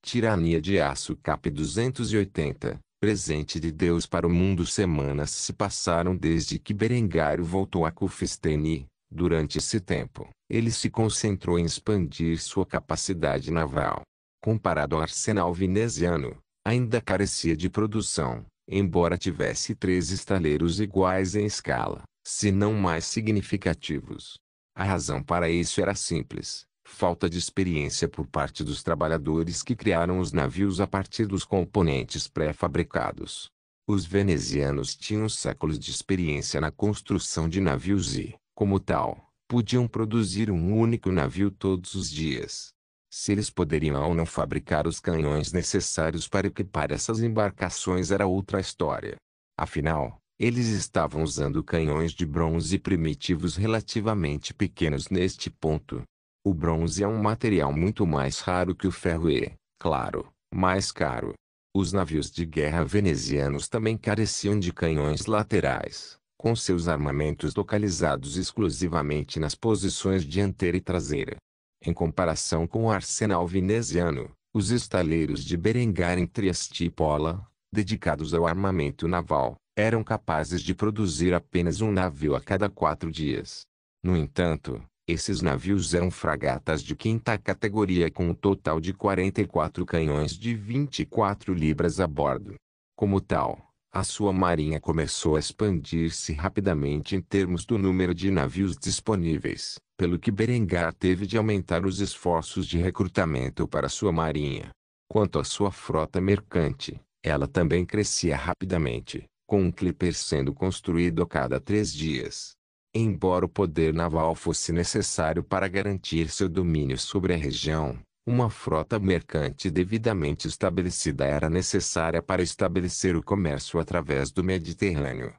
Tirania de Aço Cap 280, presente de Deus para o mundo. Semanas se passaram desde que Berengário voltou a Cufistene. Durante esse tempo, ele se concentrou em expandir sua capacidade naval. Comparado ao arsenal veneziano, ainda carecia de produção, embora tivesse 3 estaleiros iguais em escala, se não mais significativos. A razão para isso era simples: falta de experiência por parte dos trabalhadores que criaram os navios a partir dos componentes pré-fabricados. Os venezianos tinham séculos de experiência na construção de navios e, como tal, podiam produzir um único navio todos os dias. Se eles poderiam ou não fabricar os canhões necessários para equipar essas embarcações era outra história. Afinal, eles estavam usando canhões de bronze primitivos relativamente pequenos neste ponto. O bronze é um material muito mais raro que o ferro e, claro, mais caro. Os navios de guerra venezianos também careciam de canhões laterais, com seus armamentos localizados exclusivamente nas posições dianteira e traseira. Em comparação com o arsenal veneziano, os estaleiros de Berengário em Trieste e Pola, dedicados ao armamento naval, eram capazes de produzir apenas um navio a cada 4 dias. No entanto, esses navios eram fragatas de quinta categoria com um total de 44 canhões de 24 libras a bordo. Como tal, a sua marinha começou a expandir-se rapidamente em termos do número de navios disponíveis, pelo que Berengar teve de aumentar os esforços de recrutamento para sua marinha. Quanto à sua frota mercante, ela também crescia rapidamente, com um clipper sendo construído a cada 3 dias. Embora o poder naval fosse necessário para garantir seu domínio sobre a região, uma frota mercante devidamente estabelecida era necessária para estabelecer o comércio através do Mediterrâneo.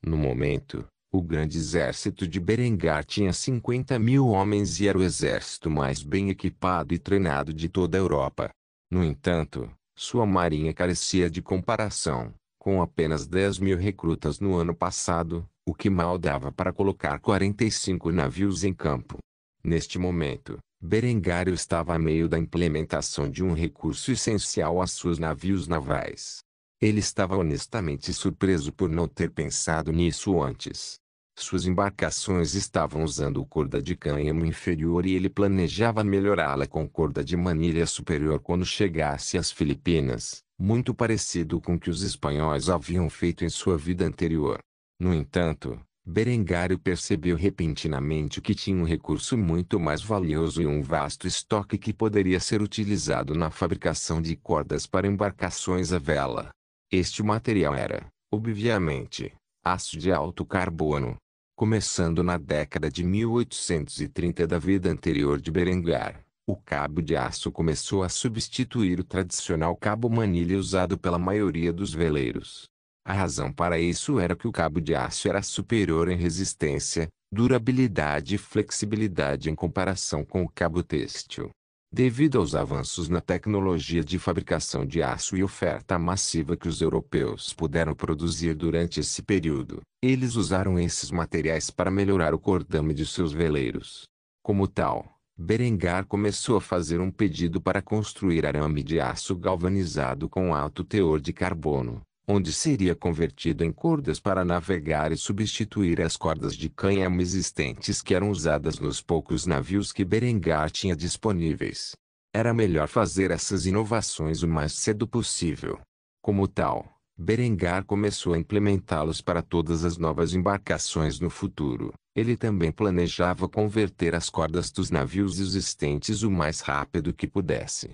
No momento, o grande exército de Berengar tinha 50.000 homens e era o exército mais bem equipado e treinado de toda a Europa. No entanto, sua marinha carecia de comparação, com apenas 10.000 recrutas no ano passado, o que mal dava para colocar 45 navios em campo. Neste momento, Berengário estava a meio da implementação de um recurso essencial a seus navios navais. Ele estava honestamente surpreso por não ter pensado nisso antes. Suas embarcações estavam usando corda de cânhamo inferior e ele planejava melhorá-la com corda de manilha superior quando chegasse às Filipinas, muito parecido com o que os espanhóis haviam feito em sua vida anterior. No entanto, Berengário percebeu repentinamente que tinha um recurso muito mais valioso e um vasto estoque que poderia ser utilizado na fabricação de cordas para embarcações à vela. Este material era, obviamente, aço de alto carbono. Começando na década de 1830 da vida anterior de Berengar, o cabo de aço começou a substituir o tradicional cabo manilha usado pela maioria dos veleiros. A razão para isso era que o cabo de aço era superior em resistência, durabilidade e flexibilidade em comparação com o cabo têxtil. Devido aos avanços na tecnologia de fabricação de aço e oferta massiva que os europeus puderam produzir durante esse período, eles usaram esses materiais para melhorar o cordame de seus veleiros. Como tal, Berengar começou a fazer um pedido para construir arame de aço galvanizado com alto teor de carbono, onde seria convertido em cordas para navegar e substituir as cordas de cânhamo existentes que eram usadas nos poucos navios que Berengar tinha disponíveis. Era melhor fazer essas inovações o mais cedo possível. Como tal, Berengar começou a implementá-los para todas as novas embarcações no futuro. Ele também planejava converter as cordas dos navios existentes o mais rápido que pudesse.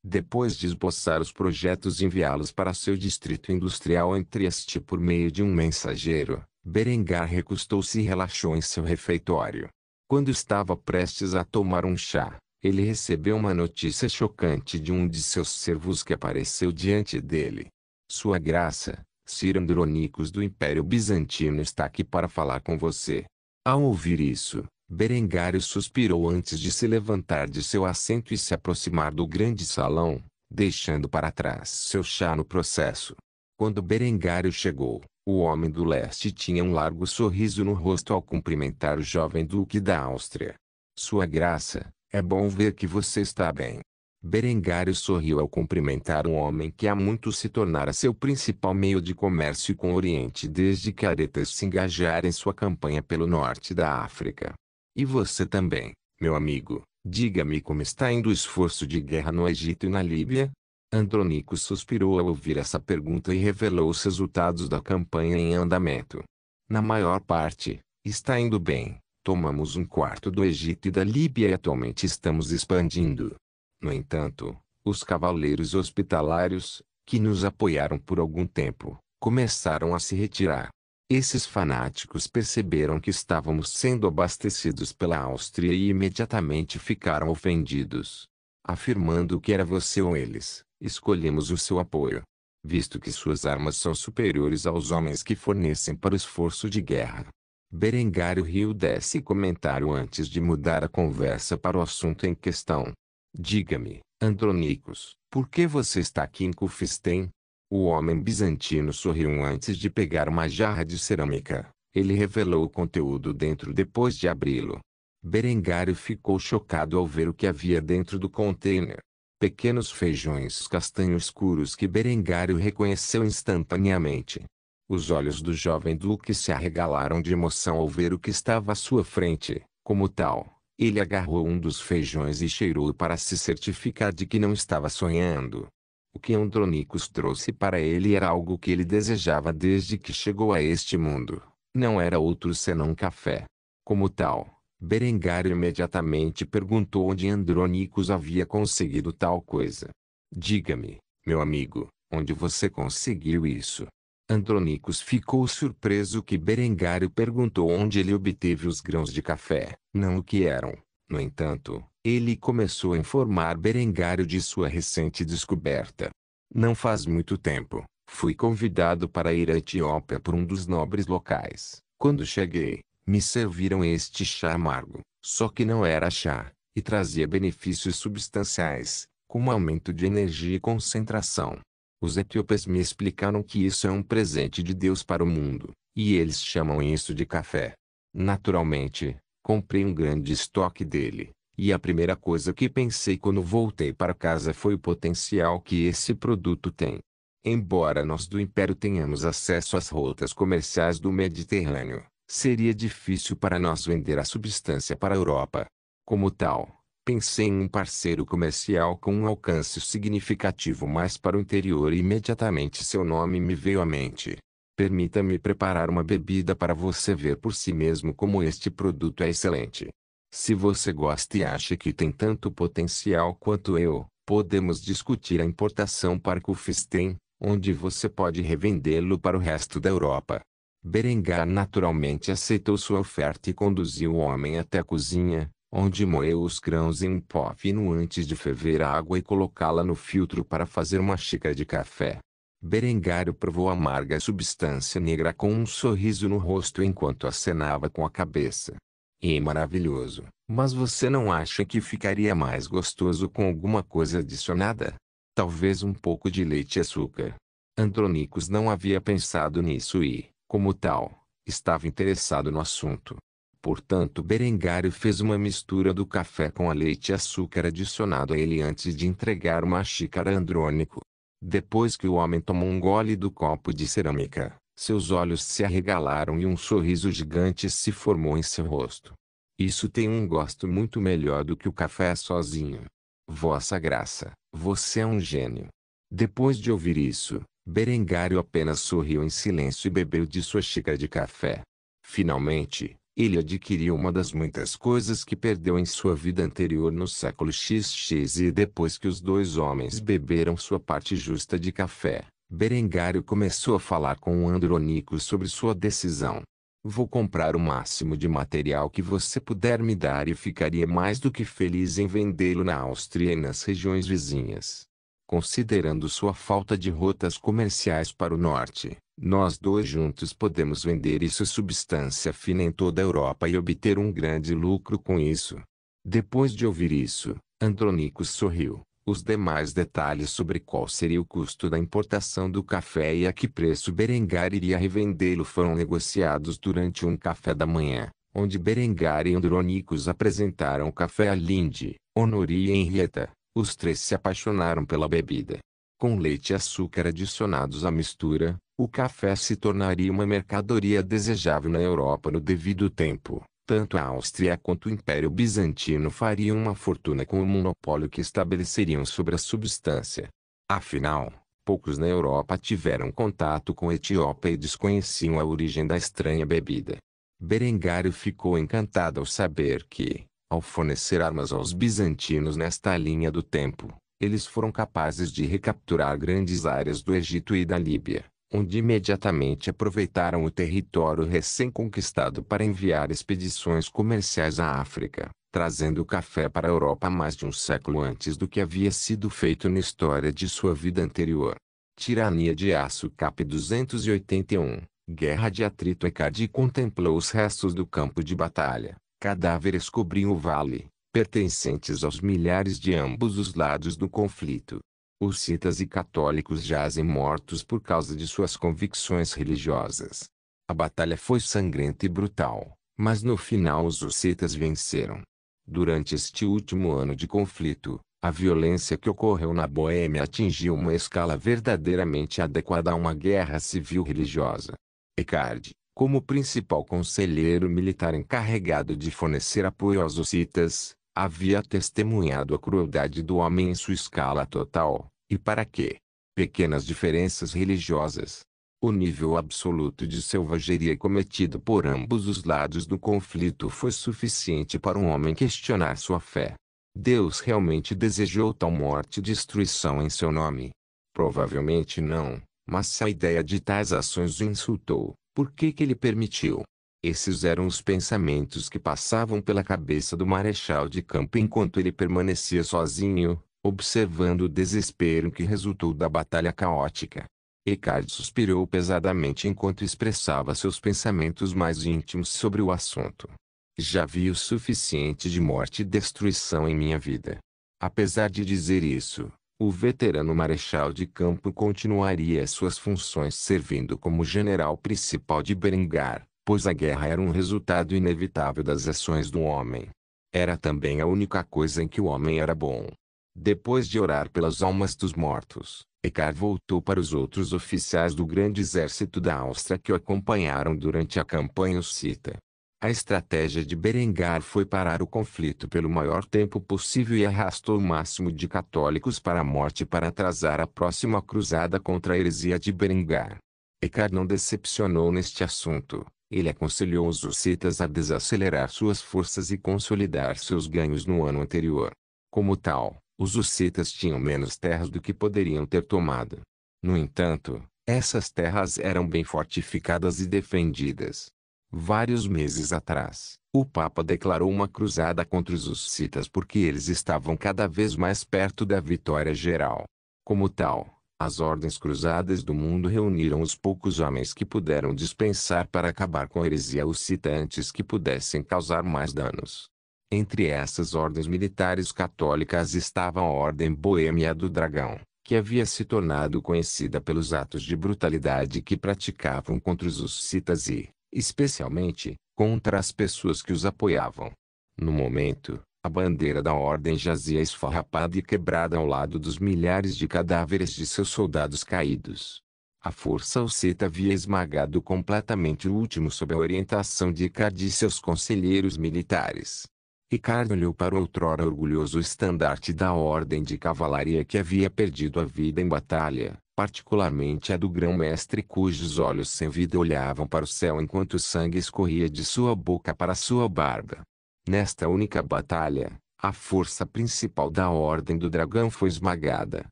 Depois de esboçar os projetos e enviá-los para seu distrito industrial em Trieste por meio de um mensageiro, Berengar recostou-se e relaxou em seu refeitório. Quando estava prestes a tomar um chá, ele recebeu uma notícia chocante de um de seus servos que apareceu diante dele. Sua Graça, Sir Andronicos do Império Bizantino está aqui para falar com você. Ao ouvir isso, Berengário suspirou antes de se levantar de seu assento e se aproximar do grande salão, deixando para trás seu chá no processo. Quando Berengário chegou, o homem do leste tinha um largo sorriso no rosto ao cumprimentar o jovem duque da Áustria. Sua Graça, é bom ver que você está bem. Berengário sorriu ao cumprimentar um homem que há muito se tornara seu principal meio de comércio com o Oriente desde que Aretas se engajara em sua campanha pelo norte da África. E você também, meu amigo, diga-me como está indo o esforço de guerra no Egito e na Líbia? Andronicos suspirou ao ouvir essa pergunta e revelou os resultados da campanha em andamento. Na maior parte, está indo bem. Tomamos um quarto do Egito e da Líbia e atualmente estamos expandindo. No entanto, os cavaleiros hospitalários, que nos apoiaram por algum tempo, começaram a se retirar. Esses fanáticos perceberam que estávamos sendo abastecidos pela Áustria e imediatamente ficaram ofendidos. Afirmando que era você ou eles, escolhemos o seu apoio. Visto que suas armas são superiores aos homens que fornecem para o esforço de guerra. Berengário riu desse comentário antes de mudar a conversa para o assunto em questão. Diga-me, Andronicos, por que você está aqui em Cufistém? O homem bizantino sorriu antes de pegar uma jarra de cerâmica. Ele revelou o conteúdo dentro depois de abri-lo. Berengário ficou chocado ao ver o que havia dentro do container. Pequenos feijões castanho escuros que Berengário reconheceu instantaneamente. Os olhos do jovem duque se arregalaram de emoção ao ver o que estava à sua frente. Como tal, ele agarrou um dos feijões e cheirou para se certificar de que não estava sonhando. O que Andronicos trouxe para ele era algo que ele desejava desde que chegou a este mundo. Não era outro senão café. Como tal, Berengário imediatamente perguntou onde Andronicos havia conseguido tal coisa. Diga-me, meu amigo, onde você conseguiu isso? Andronicos ficou surpreso que Berengário perguntou onde ele obteve os grãos de café, não o que eram. No entanto, ele começou a informar Berengário de sua recente descoberta. Não faz muito tempo, fui convidado para ir à Etiópia por um dos nobres locais. Quando cheguei, me serviram este chá amargo, só que não era chá, e trazia benefícios substanciais, como aumento de energia e concentração. Os etíopes me explicaram que isso é um presente de Deus para o mundo, e eles chamam isso de café. Naturalmente, comprei um grande estoque dele, e a primeira coisa que pensei quando voltei para casa foi o potencial que esse produto tem. Embora nós do Império tenhamos acesso às rotas comerciais do Mediterrâneo, seria difícil para nós vender a substância para a Europa. Como tal, pensei em um parceiro comercial com um alcance significativo mais para o interior e imediatamente seu nome me veio à mente. Permita-me preparar uma bebida para você ver por si mesmo como este produto é excelente. Se você gosta e acha que tem tanto potencial quanto eu, podemos discutir a importação para Kufstein, onde você pode revendê-lo para o resto da Europa. Berengar naturalmente aceitou sua oferta e conduziu o homem até a cozinha, onde moeu os grãos em um pó fino antes de ferver a água e colocá-la no filtro para fazer uma xícara de café. Berengário provou a amarga substância negra com um sorriso no rosto enquanto acenava com a cabeça. É maravilhoso, mas você não acha que ficaria mais gostoso com alguma coisa adicionada? Talvez um pouco de leite e açúcar. Andronicos não havia pensado nisso e, como tal, estava interessado no assunto. Portanto, Berengário fez uma mistura do café com a leite e açúcar adicionado a ele antes de entregar uma xícara a Andrônico. Depois que o homem tomou um gole do copo de cerâmica, seus olhos se arregalaram e um sorriso gigante se formou em seu rosto. Isso tem um gosto muito melhor do que o café sozinho. Vossa Graça, você é um gênio. Depois de ouvir isso, Berengário apenas sorriu em silêncio e bebeu de sua xícara de café. Finalmente, ele adquiriu uma das muitas coisas que perdeu em sua vida anterior no século XX e depois que os dois homens beberam sua parte justa de café, Berengário começou a falar com Andronicos sobre sua decisão. Vou comprar o máximo de material que você puder me dar e ficaria mais do que feliz em vendê-lo na Áustria e nas regiões vizinhas. Considerando sua falta de rotas comerciais para o norte, nós dois juntos podemos vender isso substância fina em toda a Europa e obter um grande lucro com isso. Depois de ouvir isso, Andronicos sorriu. Os demais detalhes sobre qual seria o custo da importação do café e a que preço Berengar iria revendê-lo foram negociados durante um café da manhã, onde Berengar e Andronicos apresentaram o café a Linde, Honori e Henrietta, Os três se apaixonaram pela bebida. Com leite e açúcar adicionados à mistura, o café se tornaria uma mercadoria desejável na Europa no devido tempo. Tanto a Áustria quanto o Império Bizantino fariam uma fortuna com o monopólio que estabeleceriam sobre a substância. Afinal, poucos na Europa tiveram contato com a Etiópia e desconheciam a origem da estranha bebida. Berengário ficou encantado ao saber que, ao fornecer armas aos bizantinos nesta linha do tempo, eles foram capazes de recapturar grandes áreas do Egito e da Líbia, onde imediatamente aproveitaram o território recém-conquistado para enviar expedições comerciais à África, trazendo o café para a Europa mais de um século antes do que havia sido feito na história de sua vida anterior. Tirania de Aço Cap 281, Guerra de Atrito. Ecardi contemplou os restos do campo de batalha. Cadáveres cobriam o vale, pertencentes aos milhares de ambos os lados do conflito. Hussitas e católicos jazem mortos por causa de suas convicções religiosas. A batalha foi sangrenta e brutal, mas no final os hussitas venceram. Durante este último ano de conflito, a violência que ocorreu na Boêmia atingiu uma escala verdadeiramente adequada a uma guerra civil religiosa. Ecardi, como principal conselheiro militar encarregado de fornecer apoio aos hussitas, havia testemunhado a crueldade do homem em sua escala total, e para quê? Pequenas diferenças religiosas. O nível absoluto de selvageria cometido por ambos os lados do conflito foi suficiente para um homem questionar sua fé. Deus realmente desejou tal morte e destruição em seu nome? Provavelmente não, mas se a ideia de tais ações o insultou, por que ele permitiu? Esses eram os pensamentos que passavam pela cabeça do marechal de campo enquanto ele permanecia sozinho, observando o desespero que resultou da batalha caótica. Ecardi suspirou pesadamente enquanto expressava seus pensamentos mais íntimos sobre o assunto. Já vi o suficiente de morte e destruição em minha vida. Apesar de dizer isso, o veterano marechal de campo continuaria suas funções servindo como general principal de Berengar, pois a guerra era um resultado inevitável das ações do homem. Era também a única coisa em que o homem era bom. Depois de orar pelas almas dos mortos, Ecardi voltou para os outros oficiais do grande exército da Áustria que o acompanharam durante a campanha hussita. A estratégia de Berengar foi parar o conflito pelo maior tempo possível e arrastou o máximo de católicos para a morte para atrasar a próxima cruzada contra a heresia de Berengar. Ecardi não decepcionou neste assunto. Ele aconselhou os hussitas a desacelerar suas forças e consolidar seus ganhos no ano anterior. Como tal, os hussitas tinham menos terras do que poderiam ter tomado. No entanto, essas terras eram bem fortificadas e defendidas. Vários meses atrás, o Papa declarou uma cruzada contra os hussitas porque eles estavam cada vez mais perto da vitória geral. Como tal, as ordens cruzadas do mundo reuniram os poucos homens que puderam dispensar para acabar com a heresia hussita antes que pudessem causar mais danos. Entre essas ordens militares católicas estava a Ordem Boêmia do Dragão, que havia se tornado conhecida pelos atos de brutalidade que praticavam contra os hussitas e, especialmente, contra as pessoas que os apoiavam. No momento, a bandeira da ordem jazia esfarrapada e quebrada ao lado dos milhares de cadáveres de seus soldados caídos. A força hussita havia esmagado completamente o último sob a orientação de Ecardi e seus conselheiros militares. Ecardi olhou para o outrora orgulhoso estandarte da ordem de cavalaria que havia perdido a vida em batalha, particularmente a do grão-mestre cujos olhos sem vida olhavam para o céu enquanto o sangue escorria de sua boca para sua barba. Nesta única batalha, a força principal da Ordem do Dragão foi esmagada,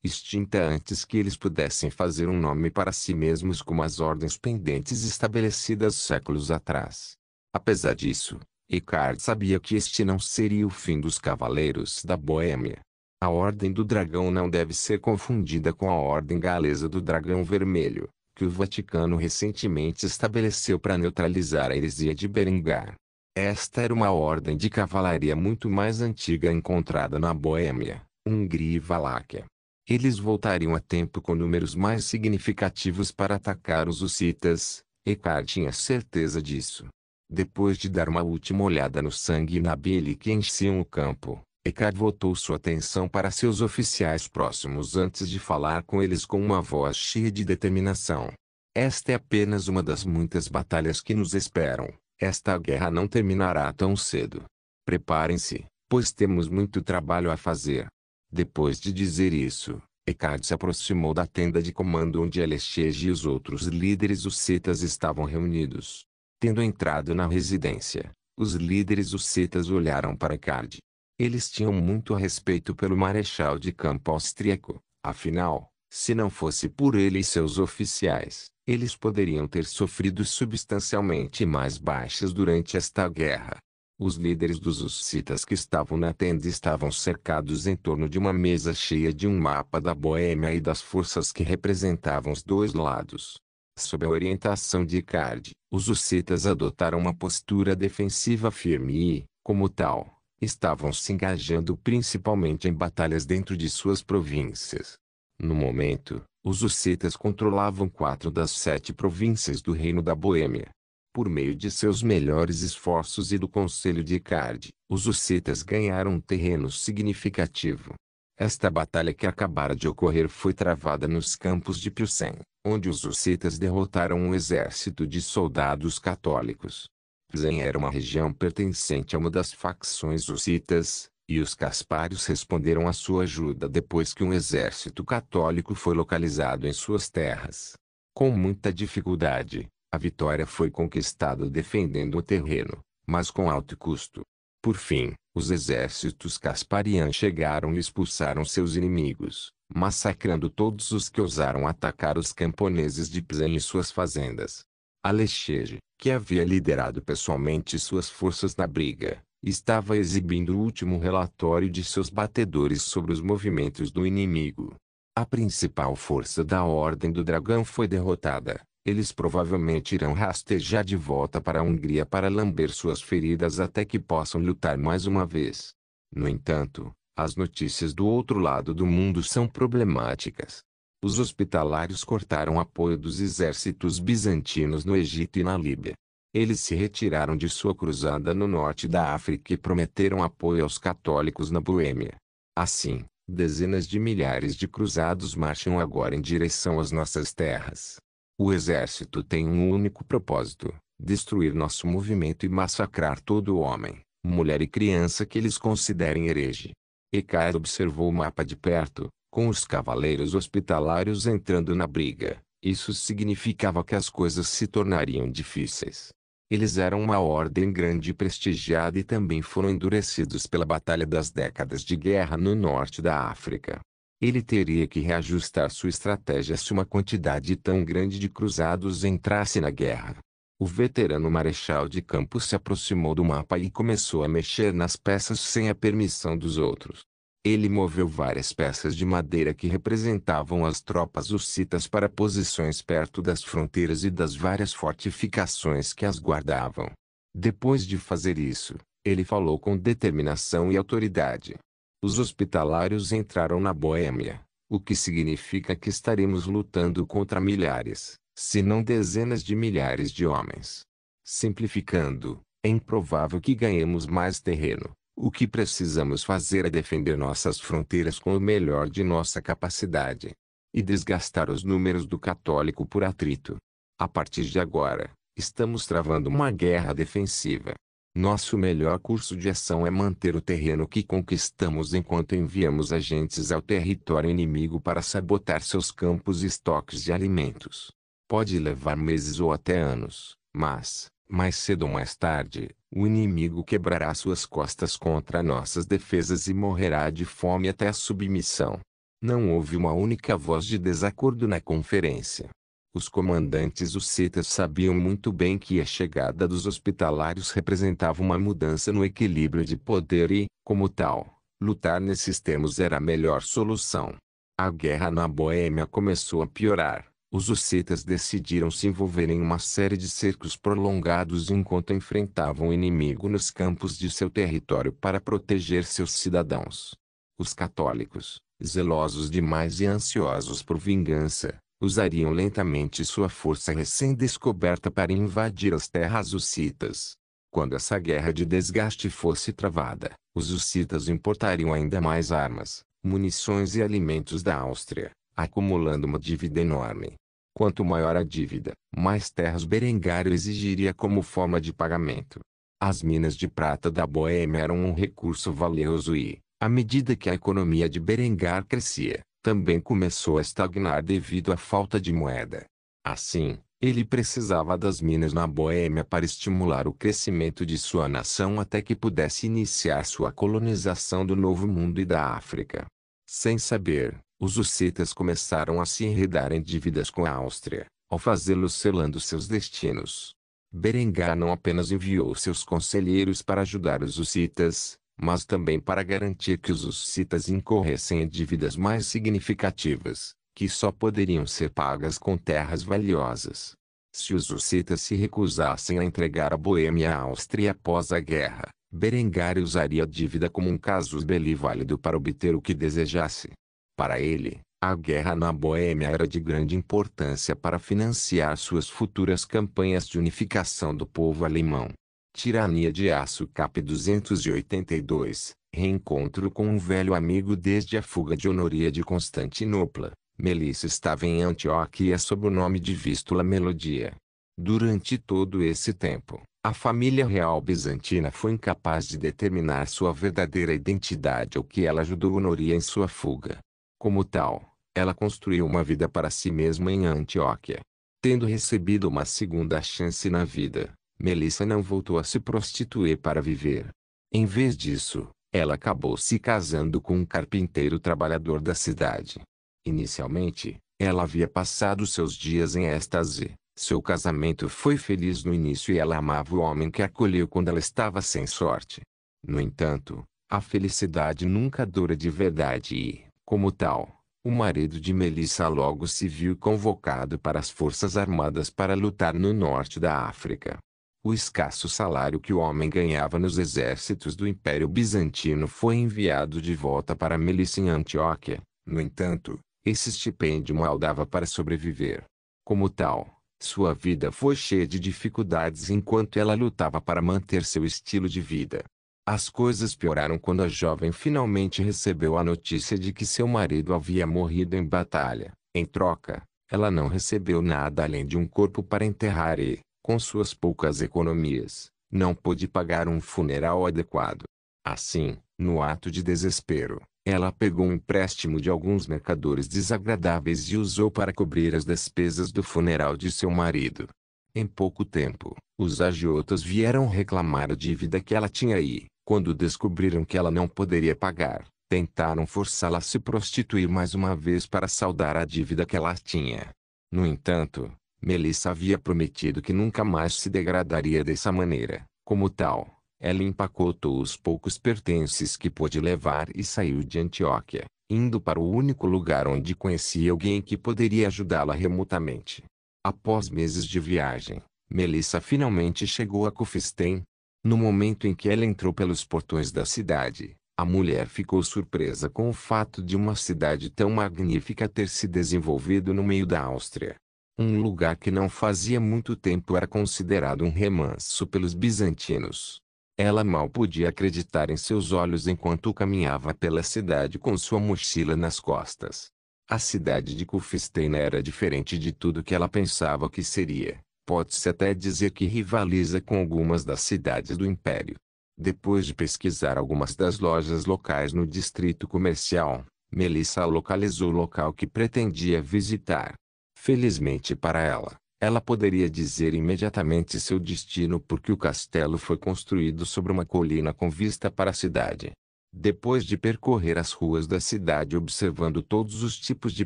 extinta antes que eles pudessem fazer um nome para si mesmos como as ordens pendentes estabelecidas séculos atrás. Apesar disso, Ecardi sabia que este não seria o fim dos Cavaleiros da Boêmia. A Ordem do Dragão não deve ser confundida com a Ordem Galesa do Dragão Vermelho, que o Vaticano recentemente estabeleceu para neutralizar a heresia de Berengar. Esta era uma ordem de cavalaria muito mais antiga encontrada na Boêmia, Hungria e Valáquia. Eles voltariam a tempo com números mais significativos para atacar os hussitas. Ecardi tinha certeza disso. Depois de dar uma última olhada no sangue e na bile que enchiam o campo, Eckhart voltou sua atenção para seus oficiais próximos antes de falar com eles com uma voz cheia de determinação. Esta é apenas uma das muitas batalhas que nos esperam. Esta guerra não terminará tão cedo. Preparem-se, pois temos muito trabalho a fazer. Depois de dizer isso, Eckhart se aproximou da tenda de comando onde Alexei e os outros líderes hussitas estavam reunidos. Tendo entrado na residência, os líderes hussitas olharam para Eckhart. Eles tinham muito respeito pelo marechal de campo austríaco, afinal, se não fosse por ele e seus oficiais, eles poderiam ter sofrido substancialmente mais baixas durante esta guerra. Os líderes dos hussitas que estavam na tenda estavam cercados em torno de uma mesa cheia de um mapa da Boêmia e das forças que representavam os dois lados. Sob a orientação de Eckhart, os hussitas adotaram uma postura defensiva firme e, como tal, estavam se engajando principalmente em batalhas dentro de suas províncias. No momento, os hussitas controlavam 4 das 7 províncias do Reino da Boêmia. Por meio de seus melhores esforços e do conselho de Eckhart, os hussitas ganharam um terreno significativo. Esta batalha que acabara de ocorrer foi travada nos campos de Pilsen, onde os hussitas derrotaram um exército de soldados católicos. Pilsen era uma região pertencente a uma das facções hussitas, e os Caspários responderam à sua ajuda depois que um exército católico foi localizado em suas terras. Com muita dificuldade, a vitória foi conquistada defendendo o terreno, mas com alto custo. Por fim, os exércitos casparianos chegaram e expulsaram seus inimigos, massacrando todos os que ousaram atacar os camponeses de Pilsen e suas fazendas. Alexei, que havia liderado pessoalmente suas forças na briga, estava exibindo o último relatório de seus batedores sobre os movimentos do inimigo. A principal força da Ordem do Dragão foi derrotada. Eles provavelmente irão rastejar de volta para a Hungria para lamber suas feridas até que possam lutar mais uma vez. No entanto, as notícias do outro lado do mundo são problemáticas. Os hospitalários cortaram o apoio dos exércitos bizantinos no Egito e na Líbia. Eles se retiraram de sua cruzada no norte da África e prometeram apoio aos católicos na Boêmia. Assim, dezenas de milhares de cruzados marcham agora em direção às nossas terras. O exército tem um único propósito: destruir nosso movimento e massacrar todo homem, mulher e criança que eles considerem herege. Eckhart observou o mapa de perto, com os cavaleiros hospitalários entrando na briga. Isso significava que as coisas se tornariam difíceis. Eles eram uma ordem grande e prestigiada e também foram endurecidos pela batalha das décadas de guerra no norte da África. Ele teria que reajustar sua estratégia se uma quantidade tão grande de cruzados entrasse na guerra. O veterano marechal de campo se aproximou do mapa e começou a mexer nas peças sem a permissão dos outros. Ele moveu várias peças de madeira que representavam as tropas hussitas para posições perto das fronteiras e das várias fortificações que as guardavam. Depois de fazer isso, ele falou com determinação e autoridade. Os hospitalários entraram na Boêmia, o que significa que estaremos lutando contra milhares, se não dezenas de milhares de homens. Simplificando, é improvável que ganhemos mais terreno. O que precisamos fazer é defender nossas fronteiras com o melhor de nossa capacidade. E desgastar os números do católico por atrito. A partir de agora, estamos travando uma guerra defensiva. Nosso melhor curso de ação é manter o terreno que conquistamos enquanto enviamos agentes ao território inimigo para sabotar seus campos e estoques de alimentos. Pode levar meses ou até anos, mas, mais cedo ou mais tarde, o inimigo quebrará suas costas contra nossas defesas e morrerá de fome até a submissão. Não houve uma única voz de desacordo na conferência. Os comandantes hussitas sabiam muito bem que a chegada dos hospitalários representava uma mudança no equilíbrio de poder e, como tal, lutar nesses termos era a melhor solução. A guerra na Boêmia começou a piorar. Os hussitas decidiram se envolver em uma série de cercos prolongados enquanto enfrentavam o inimigo nos campos de seu território para proteger seus cidadãos. Os católicos, zelosos demais e ansiosos por vingança, usariam lentamente sua força recém-descoberta para invadir as terras hussitas. Quando essa guerra de desgaste fosse travada, Os hussitas importariam ainda mais armas, munições e alimentos da Áustria, acumulando uma dívida enorme. Quanto maior a dívida, mais terras Berengário exigiria como forma de pagamento. As minas de prata da Boêmia eram um recurso valioso e, à medida que a economia de Berengar crescia, também começou a estagnar devido à falta de moeda. Assim, ele precisava das minas na Boêmia para estimular o crescimento de sua nação até que pudesse iniciar sua colonização do Novo Mundo e da África. Sem saber, os hussitas começaram a se enredar em dívidas com a Áustria, ao fazê-los selando seus destinos. Berengar não apenas enviou seus conselheiros para ajudar os hussitas, mas também para garantir que os hussitas incorressem em dívidas mais significativas, que só poderiam ser pagas com terras valiosas. Se os hussitas se recusassem a entregar a Boêmia à Áustria após a guerra, Berengar usaria a dívida como um casus belli válido para obter o que desejasse. Para ele, a guerra na Boêmia era de grande importância para financiar suas futuras campanhas de unificação do povo alemão. Tirania de Aço Cap 282, reencontro com um velho amigo desde a fuga de Honoria de Constantinopla. Melissa estava em Antioquia sob o nome de Vístula Melodia. Durante todo esse tempo, a família real bizantina foi incapaz de determinar sua verdadeira identidade, o que ela ajudou Honoria em sua fuga. Como tal, ela construiu uma vida para si mesma em Antioquia. Tendo recebido uma segunda chance na vida, Melissa não voltou a se prostituir para viver. Em vez disso, ela acabou se casando com um carpinteiro trabalhador da cidade. Inicialmente, ela havia passado seus dias em êxtase. Seu casamento foi feliz no início e ela amava o homem que a acolheu quando ela estava sem sorte. No entanto, a felicidade nunca dura de verdade e, como tal, o marido de Melissa logo se viu convocado para as forças armadas para lutar no norte da África. O escasso salário que o homem ganhava nos exércitos do Império Bizantino foi enviado de volta para Melissa em Antioquia. No entanto, esse estipêndio mal dava para sobreviver. Como tal, sua vida foi cheia de dificuldades enquanto ela lutava para manter seu estilo de vida. As coisas pioraram quando a jovem finalmente recebeu a notícia de que seu marido havia morrido em batalha. Em troca, ela não recebeu nada além de um corpo para enterrar e, com suas poucas economias, não pôde pagar um funeral adequado. Assim, no ato de desespero, ela pegou um empréstimo de alguns mercadores desagradáveis e usou para cobrir as despesas do funeral de seu marido. Em pouco tempo, os agiotas vieram reclamar a dívida que ela tinha e, quando descobriram que ela não poderia pagar, tentaram forçá-la a se prostituir mais uma vez para saldar a dívida que ela tinha. No entanto, Melissa havia prometido que nunca mais se degradaria dessa maneira. Como tal, ela empacotou os poucos pertences que pôde levar e saiu de Antioquia, indo para o único lugar onde conhecia alguém que poderia ajudá-la remotamente. Após meses de viagem, Melissa finalmente chegou a Kufstein. No momento em que ela entrou pelos portões da cidade, a mulher ficou surpresa com o fato de uma cidade tão magnífica ter se desenvolvido no meio da Áustria. Um lugar que não fazia muito tempo era considerado um remanso pelos bizantinos. Ela mal podia acreditar em seus olhos enquanto caminhava pela cidade com sua mochila nas costas. A cidade de Kufstein era diferente de tudo que ela pensava que seria. Pode-se até dizer que rivaliza com algumas das cidades do Império. Depois de pesquisar algumas das lojas locais no distrito comercial, Melissa localizou o local que pretendia visitar. Felizmente para ela, ela poderia dizer imediatamente seu destino porque o castelo foi construído sobre uma colina com vista para a cidade. Depois de percorrer as ruas da cidade observando todos os tipos de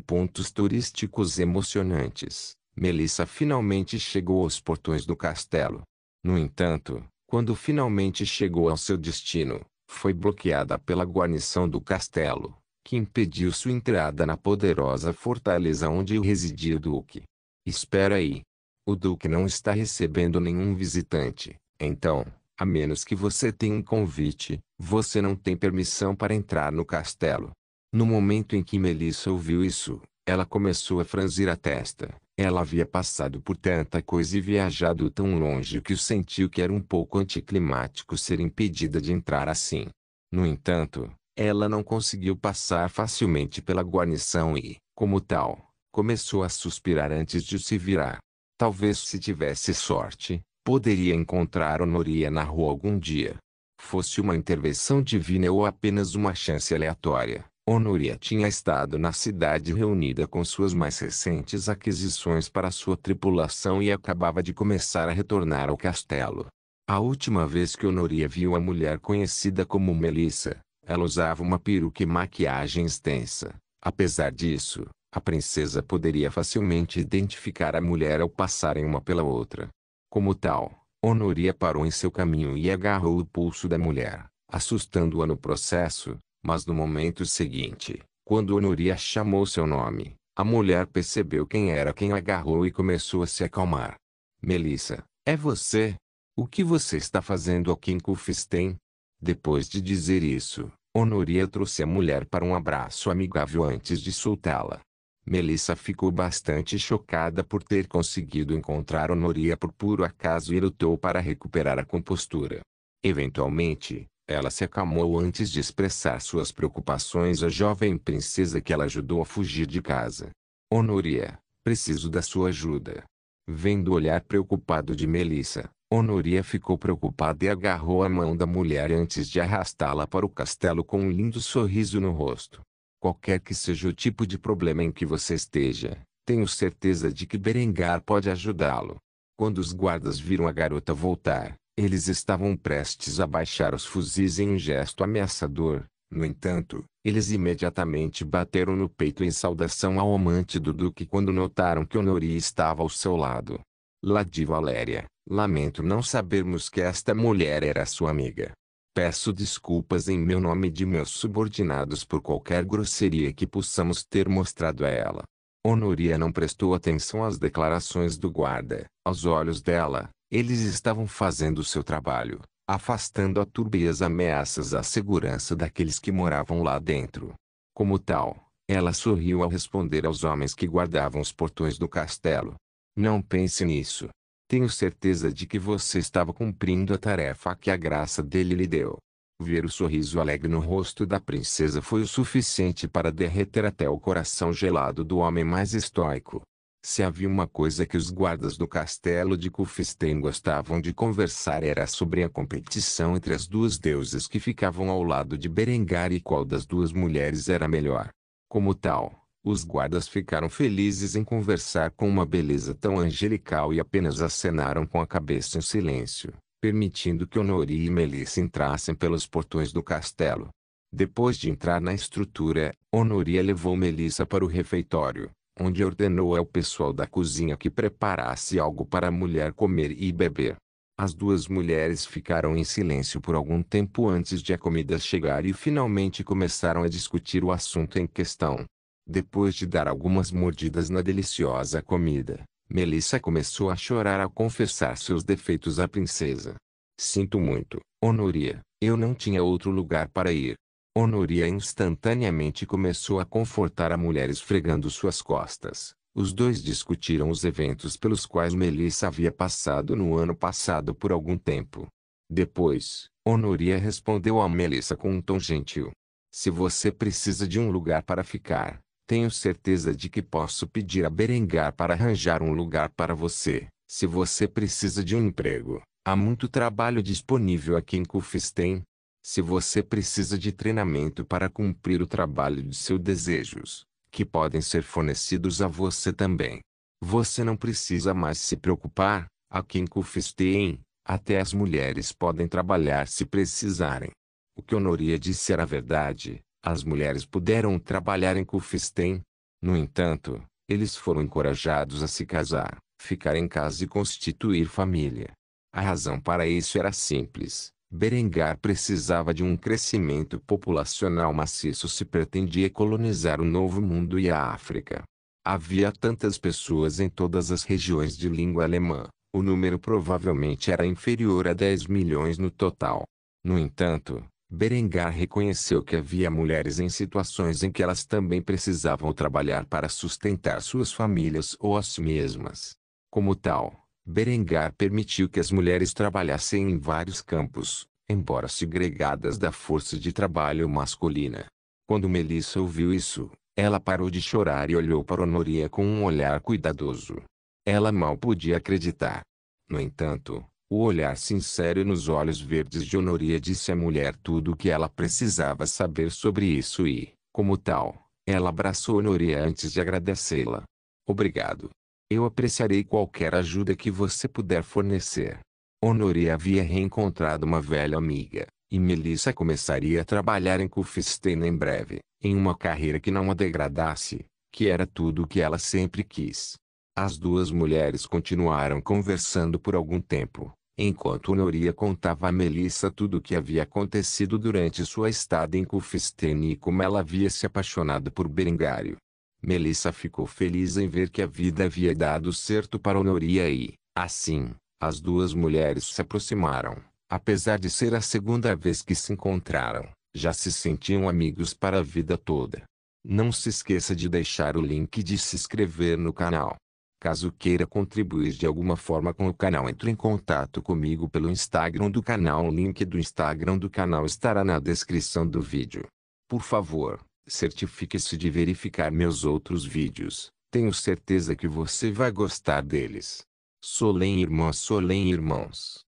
pontos turísticos emocionantes, Melissa finalmente chegou aos portões do castelo. No entanto, quando finalmente chegou ao seu destino, foi bloqueada pela guarnição do castelo, que impediu sua entrada na poderosa fortaleza onde residia o duque. Espera aí. O duque não está recebendo nenhum visitante, então, a menos que você tenha um convite, você não tem permissão para entrar no castelo. No momento em que Melissa ouviu isso, ela começou a franzir a testa. Ela havia passado por tanta coisa e viajado tão longe que sentiu que era um pouco anticlimático ser impedida de entrar assim. No entanto, ela não conseguiu passar facilmente pela guarnição e, como tal, começou a suspirar antes de se virar. Talvez se tivesse sorte, poderia encontrar Honoria na rua algum dia. Fosse uma intervenção divina ou apenas uma chance aleatória, Honoria tinha estado na cidade reunida com suas mais recentes aquisições para sua tripulação e acabava de começar a retornar ao castelo. A última vez que Honoria viu a mulher conhecida como Melissa, ela usava uma peruca e maquiagem extensa. Apesar disso, a princesa poderia facilmente identificar a mulher ao passarem uma pela outra. Como tal, Honoria parou em seu caminho e agarrou o pulso da mulher, assustando-a no processo, mas no momento seguinte, quando Honoria chamou seu nome, a mulher percebeu quem era quem a agarrou e começou a se acalmar. Melissa, é você? O que você está fazendo aqui em Kufstein? Depois de dizer isso, Honoria trouxe a mulher para um abraço amigável antes de soltá-la. Melissa ficou bastante chocada por ter conseguido encontrar Honoria por puro acaso e lutou para recuperar a compostura. Eventualmente, ela se acalmou antes de expressar suas preocupações à jovem princesa que ela ajudou a fugir de casa. Honoria, preciso da sua ajuda. Vendo o olhar preocupado de Melissa, Honoria ficou preocupada e agarrou a mão da mulher antes de arrastá-la para o castelo com um lindo sorriso no rosto. Qualquer que seja o tipo de problema em que você esteja, tenho certeza de que Berengar pode ajudá-lo. Quando os guardas viram a garota voltar, eles estavam prestes a baixar os fuzis em um gesto ameaçador. No entanto, eles imediatamente bateram no peito em saudação ao amante do duque quando notaram que Honoria estava ao seu lado. Lady Valéria, lamento não sabermos que esta mulher era sua amiga. Peço desculpas em meu nome e de meus subordinados por qualquer grosseria que possamos ter mostrado a ela. Honoria não prestou atenção às declarações do guarda. Aos olhos dela, eles estavam fazendo seu trabalho, afastando a turba e as ameaças à segurança daqueles que moravam lá dentro. Como tal, ela sorriu ao responder aos homens que guardavam os portões do castelo. Não pense nisso. Tenho certeza de que você estava cumprindo a tarefa que a graça dele lhe deu. Ver o sorriso alegre no rosto da princesa foi o suficiente para derreter até o coração gelado do homem mais estoico. Se havia uma coisa que os guardas do castelo de Kufstein gostavam de conversar era sobre a competição entre as duas deusas que ficavam ao lado de Berengar e qual das duas mulheres era melhor. Como tal, os guardas ficaram felizes em conversar com uma beleza tão angelical e apenas acenaram com a cabeça em silêncio, permitindo que Honoria e Melissa entrassem pelos portões do castelo. Depois de entrar na estrutura, Honoria levou Melissa para o refeitório, onde ordenou ao pessoal da cozinha que preparasse algo para a mulher comer e beber. As duas mulheres ficaram em silêncio por algum tempo antes de a comida chegar e finalmente começaram a discutir o assunto em questão. Depois de dar algumas mordidas na deliciosa comida, Melissa começou a chorar ao confessar seus defeitos à princesa. Sinto muito, Honoria, eu não tinha outro lugar para ir. Honoria instantaneamente começou a confortar a mulher esfregando suas costas. Os dois discutiram os eventos pelos quais Melissa havia passado no ano passado por algum tempo. Depois, Honoria respondeu a Melissa com um tom gentil. Se você precisa de um lugar para ficar, tenho certeza de que posso pedir a Berengar para arranjar um lugar para você. Se você precisa de um emprego, há muito trabalho disponível aqui em Kufstein. Se você precisa de treinamento para cumprir o trabalho de seus desejos, que podem ser fornecidos a você também. Você não precisa mais se preocupar, aqui em Kufstein, até as mulheres podem trabalhar se precisarem. O que Honoria disse era verdade. As mulheres puderam trabalhar em Kufstein. No entanto, eles foram encorajados a se casar, ficar em casa e constituir família. A razão para isso era simples. Berengar precisava de um crescimento populacional maciço se pretendia colonizar o Novo Mundo e a África. Havia tantas pessoas em todas as regiões de língua alemã, o número provavelmente era inferior a 10 milhões no total. No entanto, Berengar reconheceu que havia mulheres em situações em que elas também precisavam trabalhar para sustentar suas famílias ou a si mesmas. Como tal, Berengar permitiu que as mulheres trabalhassem em vários campos, embora segregadas da força de trabalho masculina. Quando Melissa ouviu isso, ela parou de chorar e olhou para Honoria com um olhar cuidadoso. Ela mal podia acreditar. No entanto, o olhar sincero nos olhos verdes de Honoria disse à mulher tudo o que ela precisava saber sobre isso e, como tal, ela abraçou Honoria antes de agradecê-la. Obrigado. Eu apreciarei qualquer ajuda que você puder fornecer. Honoria havia reencontrado uma velha amiga, e Melissa começaria a trabalhar em Kufstein em breve, em uma carreira que não a degradasse, que era tudo o que ela sempre quis. As duas mulheres continuaram conversando por algum tempo, enquanto Honoria contava a Melissa tudo o que havia acontecido durante sua estada em Kufstein e como ela havia se apaixonado por Berengário. Melissa ficou feliz em ver que a vida havia dado certo para Honoria e, assim, as duas mulheres se aproximaram. Apesar de ser a segunda vez que se encontraram, já se sentiam amigos para a vida toda. Não se esqueça de deixar o link de se inscrever no canal. Caso queira contribuir de alguma forma com o canal, entre em contato comigo pelo Instagram do canal. O link do Instagram do canal estará na descrição do vídeo. Por favor, certifique-se de verificar meus outros vídeos. Tenho certeza que você vai gostar deles. Solem irmãs, Solem irmãos.